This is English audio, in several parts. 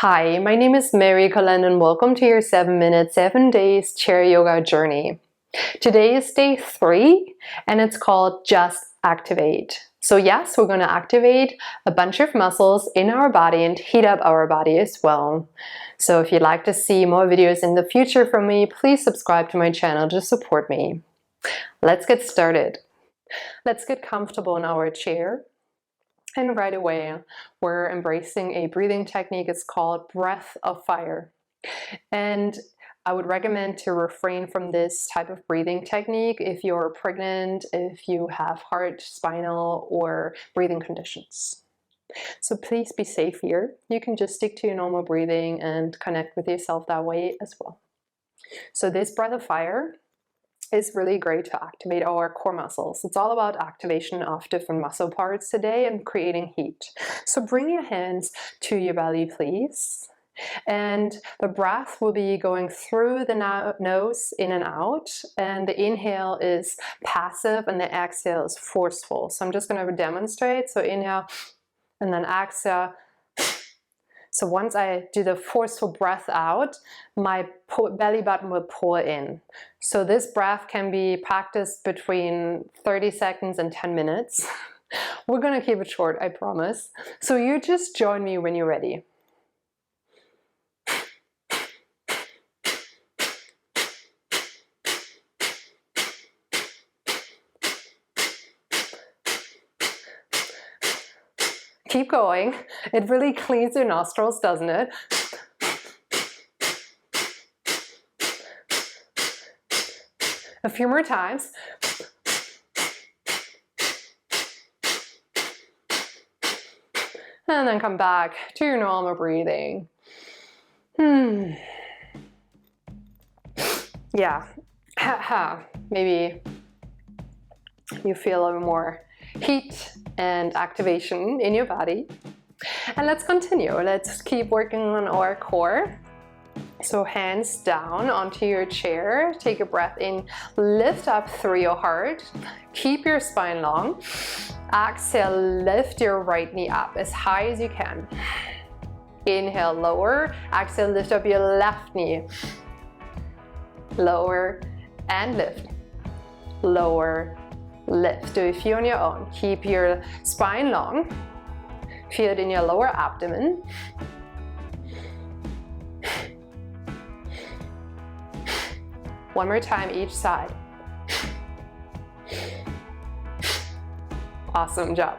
Hi, my name is Mary Cullen and welcome to your 7-minute, 7 days chair yoga journey. Today is day 3 and it's called Just Activate. So yes, we're going to activate a bunch of muscles in our body and heat up our body as well. So if you'd like to see more videos in the future from me, please subscribe to my channel to support me. Let's get started. Let's get comfortable in our chair. And right away, we're embracing a breathing technique. It's called Breath of Fire. And I would recommend to refrain from this type of breathing technique if you're pregnant, if you have heart, spinal, or breathing conditions. So please be safe here. You can just stick to your normal breathing and connect with yourself that way as well. So this Breath of Fire is really great to activate our core muscles. It's all about activation of different muscle parts today and creating heat. So bring your hands to your belly, please. And the breath will be going through the nose in and out. And the inhale is passive and the exhale is forceful. So I'm just going to demonstrate. So inhale and then exhale. So once I do the forceful breath out, my belly button will pull in. So this breath can be practiced between 30 seconds and 10 minutes. We're going to keep it short, I promise. So you just join me when you're ready. Keep going. It really cleans your nostrils, doesn't it? A few more times. And then come back to your normal breathing. Yeah. Maybe you feel a little more heat and activation in your body. And let's continue. Let's keep working on our core. So hands down onto your chair. Take a breath in. Lift up through your heart. Keep your spine long. Exhale, lift your right knee up as high as you can. Inhale, lower. Exhale, lift up your left knee. Lower and lift. Lower, lift. Do a few on your own. Keep your spine long. Feel it in your lower abdomen. One more time each side. Awesome job.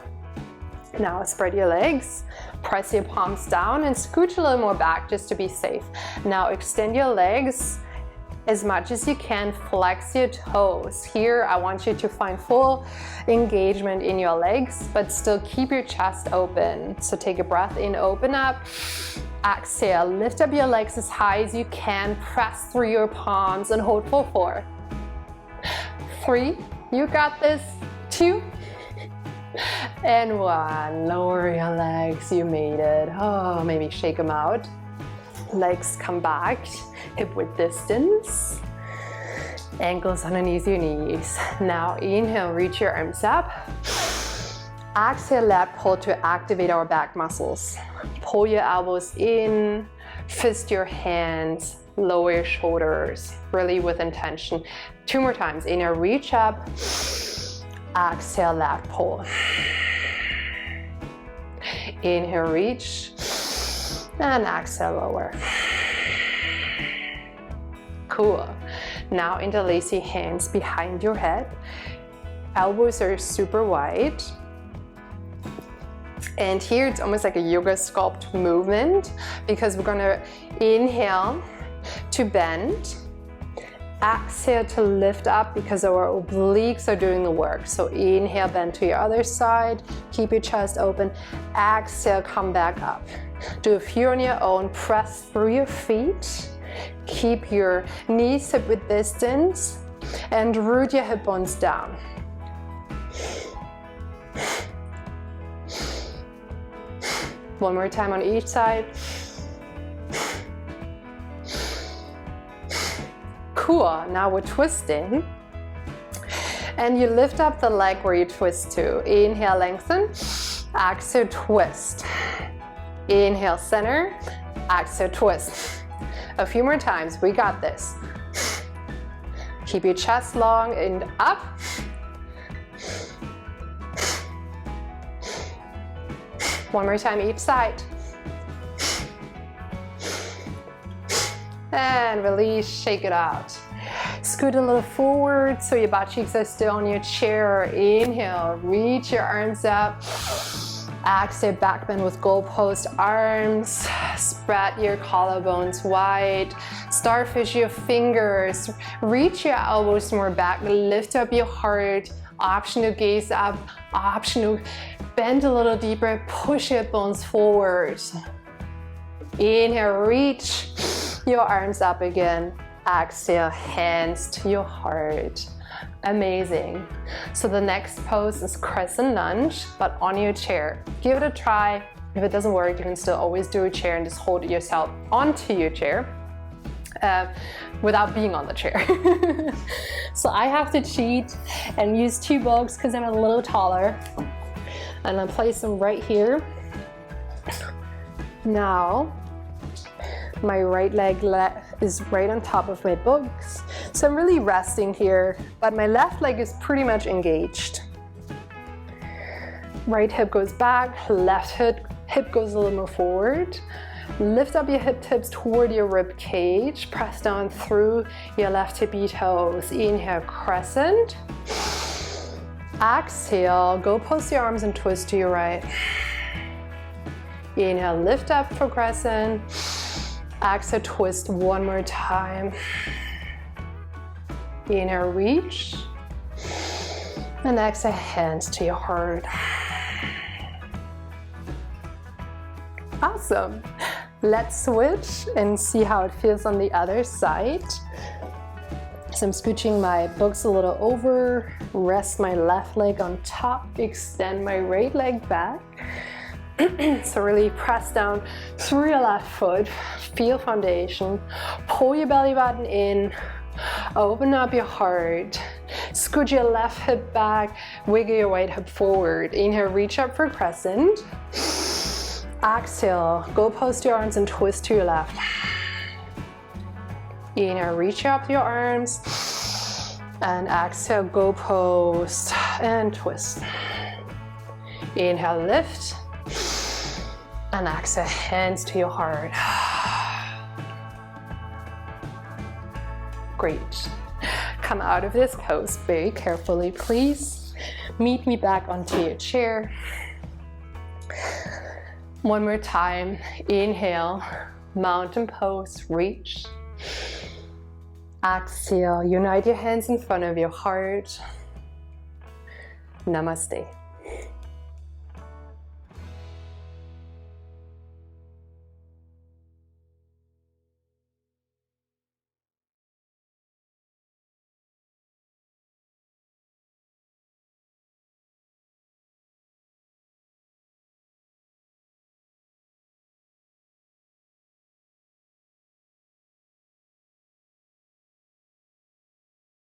Now spread your legs. Press your palms down and scooch a little more back just to be safe. Now extend your legs as much as you can. Flex your toes. Here I want you to find full engagement in your legs, but still keep your chest open. So take a breath in, open up. Exhale, lift up your legs as high as you can. Press through your palms and hold for 4. 3, you got this. 2 and 1. Lower your legs, you made it. Oh, maybe shake them out. Legs come back, hip width distance, ankles underneath your knees. Now inhale, reach your arms up. Exhale, lat pull to activate our back muscles. Pull your elbows in, fist your hands, lower your shoulders, really with intention. 2 more times. Inhale, reach up. Exhale, lat pull. Inhale, reach. And exhale, lower. Cool. Now interlace your hands behind your head. Elbows are super wide. And here it's almost like a yoga sculpt movement because we're gonna inhale to bend. Exhale to lift up because our obliques are doing the work. So inhale, bend to your other side. Keep your chest open. Exhale, come back up. Do a few on your own. Press through your feet. Keep your knees hip width distance and root your hip bones down. One more time on each side. Cool. Now we're twisting. And you lift up the leg where you twist to. Inhale, lengthen. Exhale, twist. Inhale, center. Exhale, twist. A few more times, we got this. Keep your chest long and up. One more time each side. And release, shake it out. Scoot a little forward so your butt cheeks are still on your chair. Inhale, reach your arms up. Exhale, back bend with goalpost arms. Spread your collarbones wide. Starfish your fingers. Reach your elbows more back. Lift up your heart. Option to gaze up. Option to bend a little deeper. Push your bones forward. Inhale, reach your arms up again. Exhale, hands to your heart. Amazing. So the next pose is crescent lunge, but on your chair. Give it a try. If it doesn't work, you can still always do a chair and just hold yourself onto your chair without being on the chair. So I have to cheat and use 2 books because I'm a little taller. And I place them right here. Now, my right leg is right on top of my books. So I'm really resting here, but my left leg is pretty much engaged. Right hip goes back, left hip goes a little more forward. Lift up your hip tips toward your rib cage. Press down through your left tippy toes. Inhale, crescent. Exhale, go post your arms and twist to your right. Inhale, lift up for crescent. Exhale, twist one more time. Inhale, reach. And exhale, hands to your heart. Awesome. Let's switch and see how it feels on the other side. So I'm scooching my books a little over, rest my left leg on top, extend my right leg back. So really press down through your left foot, feel foundation, pull your belly button in, open up your heart, scoot your left hip back, wiggle your right hip forward. Inhale, reach up for crescent. Exhale, go post your arms and twist to your left. Inhale, reach up your arms, and exhale, go post and twist. Inhale, lift. And exhale, hands to your heart. Great. Come out of this pose very carefully, please. Meet me back onto your chair. One more time. Inhale, mountain pose, reach. Exhale, unite your hands in front of your heart. Namaste.